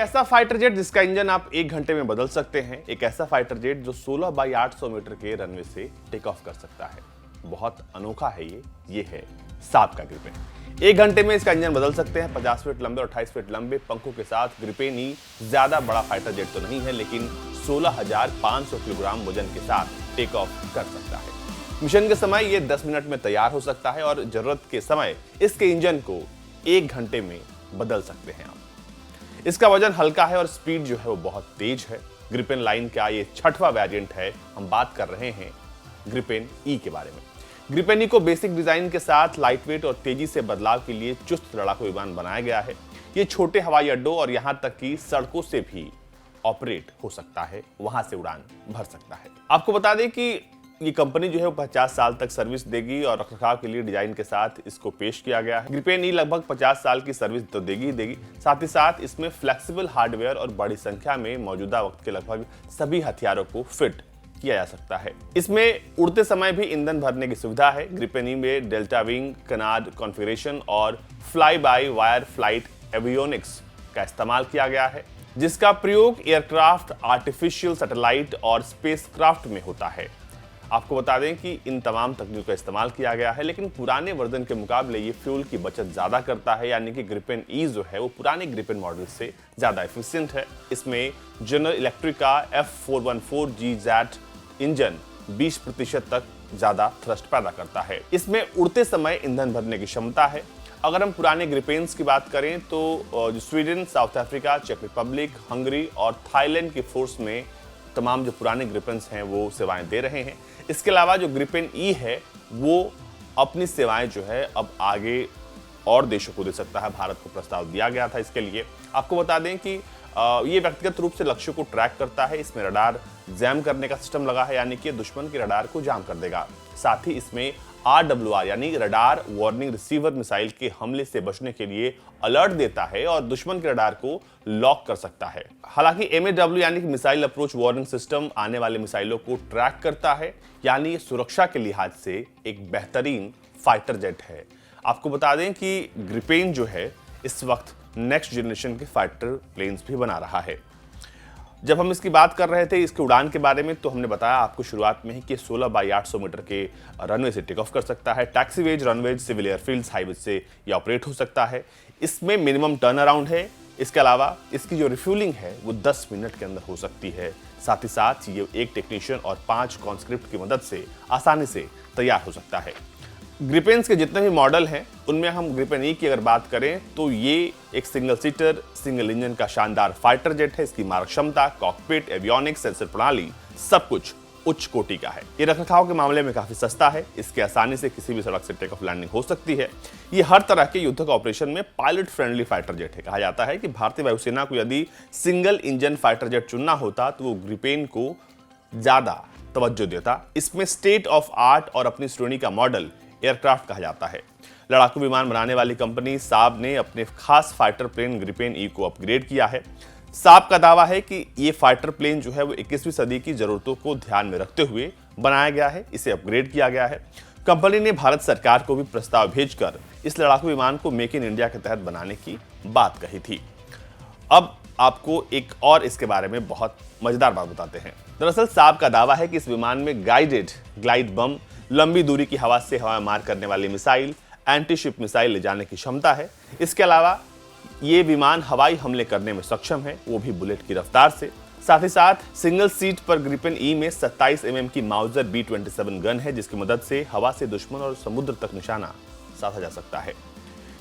ऐसा fighter jet जिसका engine आप 1 घंटे में बदल सकते हैं। एक ऐसा फाइटर जेट जो 16 बाई 800 मीटर के रनवे से टेक ऑफ कर सकता है। बहुत अनोखा है ये है साब का ग्रिपेन। 1 घंटे में इसका इंजन बदल सकते हैं। 50 फीट लंबे और 28 फीट लंबे पंखों के साथ ग्रिपेन ई ज्यादा बड़ा फाइटर जेट तो नहीं है, लेकिन 16,500 किलोग्राम वजन के साथ टेक ऑफ कर सकता है। मिशन के समय ये 10 मिनट में तैयार हो सकता है और जरूरत के समय इसके इंजन को 1 घंटे में बदल सकते हैं आप। इसका वजन हल्का है और स्पीड जो है वो बहुत तेज है। ग्रिपेन लाइन का ये 6वां वेरिएंट है। हम बात कर रहे हैं ग्रिपेन ई के बारे में। ग्रिपेन ई को बेसिक डिजाइन के साथ लाइटवेट और तेजी से बदलाव के लिए चुस्त लड़ाकू विमान बनाया गया है। ये छोटे हवाई अड्डों और यहां तक कि सड़कों से भी ऑपरेट हो सकता है, वहां से उड़ान भर सकता है। आपको बता दें कि ये कंपनी जो है वो 50 साल तक सर्विस देगी और रखरखाव के लिए डिजाइन के साथ इसको पेश किया गया है। ग्रिपेन ई लगभग 50 साल की सर्विस तो देगी ही देगी, साथ ही साथ इसमें फ्लेक्सिबल हार्डवेयर और बड़ी संख्या में मौजूदा वक्त के लगभग सभी हथियारों को फिट किया जा सकता है। इसमें उड़ते समय भी ईंधन भरने की सुविधा है। ग्रिपेन ई में डेल्टा विंग, कनाड कॉन्फ़िगरेशन और fly by wire flight avionics का इस्तेमाल किया गया है, जिसका प्रयोग एयरक्राफ्ट, आर्टिफिशियल सैटेलाइट और स्पेसक्राफ्ट में होता है। आपको बता दें कि इन तमाम तकनीकों का इस्तेमाल किया गया है, लेकिन पुराने वर्जन के मुकाबले ये फ्यूल की बचत ज्यादा करता है, यानी कि ग्रिपेन ई जो है वो पुराने ग्रिपेन मॉडल से ज्यादा एफिशिएंट है। इसमें जनरल इलेक्ट्रिक का F414GZ इंजन 20% तक ज्यादा थ्रस्ट पैदा करता है। इसमें उड़ते समय ईंधन भरने की क्षमता है। अगर हम पुराने ग्रिपेन्स की बात करें तो स्वीडन, साउथ अफ्रीका, चेक रिपब्लिक, हंगरी और थाईलैंड की फोर्स में तमाम जो पुराने ग्रिपेन्स हैं वो सेवाएं दे रहे हैं। इसके अलावा जो ग्रिपेन ई है वो अपनी सेवाएं जो है अब आगे और देशों को दे सकता है। भारत को प्रस्ताव दिया गया था इसके लिए। आपको बता दें कि ये व्यक्तिगत रूप से लक्ष्यों को ट्रैक करता है। इसमें रडार जैम करने का सिस्टम लगा है, यानी कि दुश्मन के रडार को जाम कर देगा। साथ ही इसमें RWR यानी रडार वार्निंग रिसीवर मिसाइल के हमले से बचने के लिए अलर्ट देता है और दुश्मन के रडार को लॉक कर सकता है। हालांकि MAW यानी कि मिसाइल अप्रोच वार्निंग सिस्टम आने वाले मिसाइलों को ट्रैक करता है, यानी सुरक्षा के लिहाज से एक बेहतरीन फाइटर जेट है। आपको बता दें कि ग्रिपेन जो है इस वक्त नेक्स्ट जनरेशन के फाइटर प्लेन्स भी बना रहा है। जब हम इसकी बात कर रहे थे इसके उड़ान के बारे में, तो हमने बताया आपको शुरुआत में ही कि 16 बाई 800 मीटर के रनवे से टेक ऑफ कर सकता है। टैक्सीवेज, रनवेज, सिविल एयरफील्ड्स, हाईवेज से ये ऑपरेट हो सकता है। इसमें मिनिमम टर्न अराउंड है। इसके अलावा इसकी जो रिफ्यूलिंग है वो 10 मिनट के अंदर हो सकती है। साथ ही साथ ये एक टेक्नीशियन और 5 कॉन्स्क्रिप्ट की मदद से आसानी से तैयार हो सकता है। ग्रिपेन्स के जितने भी मॉडल हैं उनमें हम ग्रिपेन ई की अगर बात करें तो ये एक सिंगल सीटर, सिंगल इंजन का शानदार फाइटर जेट है। इसकी मारक क्षमता, कॉकपिट, एवियोनिक्स, सेंसर प्रणाली सब कुछ उच्च कोटि का है। ये रखरखाव के मामले में काफी सस्ता है। इसके आसानी से किसी भी सड़क से टेक ऑफ लैंडिंग हो सकती है। ये हर तरह के युद्धक ऑपरेशन में पायलट फ्रेंडली फाइटर जेट है। कहा जाता है कि भारतीय वायुसेना को यदि सिंगल इंजन फाइटर जेट चुनना होता तो वो ग्रिपेन को ज्यादा तवज्जो देता। इसमें स्टेट ऑफ आर्ट और अपनी श्रेणी का मॉडल एयरक्राफ्ट कहा जाता है। लड़ाकू विमान बनाने वाली कंपनी साब ने अपने खास फाइटर प्लेन ग्रिपेन ई को अपग्रेड किया है। साब का दावा है कि ये फाइटर प्लेन जो है वो 21वीं सदी की जरूरतों को ध्यान में रखते हुए बनाया गया है, इसे अपग्रेड किया गया है। कंपनी ने भारत सरकार को भी प्रस्ताव भेजकर इस लड़ाकू विमान को मेक इन इंडिया के तहत बनाने की बात कही थी। अब आपको एक और इसके बारे में बहुत मजेदार बात बताते हैं। दरअसल साब का दावा है कि इस विमान में गाइडेड ग्लाइड बम, लंबी दूरी की हवा से हवा मार करने वाली मिसाइल, एंटी शिप मिसाइल ले जाने की क्षमता है। इसके अलावा ये विमान हवाई हमले करने में सक्षम है, वो भी बुलेट की रफ्तार से। साथ ही साथ सिंगल सीट पर ग्रिपेन ई में 27 mm की माउजर B-27 गन है, जिसकी मदद से हवा से दुश्मन और समुद्र तक निशाना साधा जा सकता है।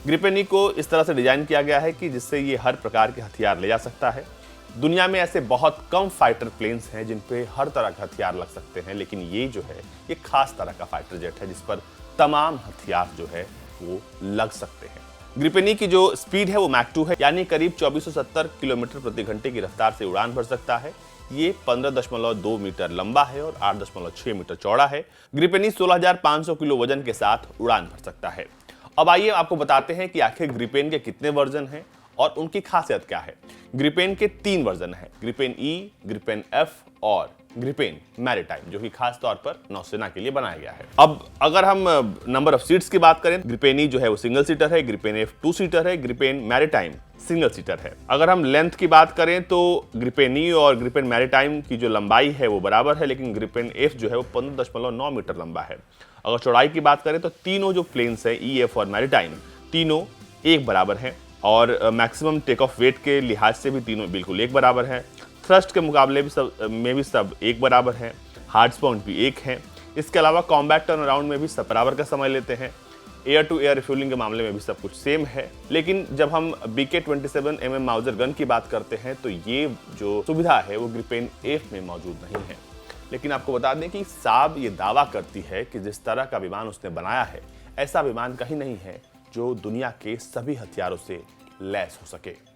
ग्रिपेन ई को इस तरह से डिजाइन किया गया है कि जिससे ये हर प्रकार के हथियार ले जा सकता है। दुनिया में ऐसे बहुत कम फाइटर प्लेन्स हैं जिन पे हर तरह का हथियार लग सकते हैं, लेकिन ये जो है ये खास तरह का फाइटर जेट है जिस पर तमाम हथियार जो है वो लग सकते हैं। ग्रिपेन ई की जो स्पीड है वो मैक 2 है, यानी करीब 2470 किलोमीटर प्रति घंटे की रफ्तार से उड़ान भर सकता है। ये 15.2 मीटर लंबा है और 8.6 मीटर चौड़ा है। ग्रिपेन ई 16,500 किलो वजन के साथ उड़ान भर सकता है। अब आइए आपको बताते हैं कि आखिर ग्रिपेन के कितने वर्जन हैं और उनकी खासियत क्या है। ग्रिपेन के 3 वर्जन हैं, ग्रिपेन ई, ग्रिपेन एफ और ग्रिपेन मैरीटाइम, जो कि खास तौर पर नौसेना के लिए बनाया गया है। अब अगर हम नंबर ऑफ सीट्स की बात करें, ग्रिपेन ई जो है वो सिंगल सीटर है, ग्रिपेन एफ 2 सीटर है, ग्रिपेन मैरीटाइम सिंगल सीटर है। अगर हम लेंथ की बात करें तो ग्रिपेन ई और ग्रिपेन मैरीटाइम की जो लंबाई है वो बराबर है, लेकिन ग्रिपेन एफ जो है वो 15.9 मीटर लंबा है। अगर चौड़ाई की बात करें तो तीनों जो प्लेन्स है ई, एफ और मैरीटाइम, तीनों एक बराबर हैं और मैक्सिमम टेक ऑफ वेट के लिहाज से भी तीनों बिल्कुल एक बराबर हैं। थ्रस्ट के मुकाबले भी सब एक बराबर हैं। हार्ड स्पाउंड भी एक हैं। इसके अलावा कॉम्बैट टर्न अराउंड में भी सब बराबर का समय लेते हैं। एयर टू एयर रिफ्यूलिंग के मामले में भी सब कुछ सेम है। लेकिन जब हम BK-27 mm माउजर गन की बात करते हैं तो ये जो सुविधा है वो ग्रिपेन एफ में मौजूद नहीं है। लेकिन आपको बता दें कि साब ये दावा करती है कि जिस तरह का विमान उसने बनाया है, ऐसा विमान कहीं नहीं है जो दुनिया के सभी हथियारों से लैस हो सके।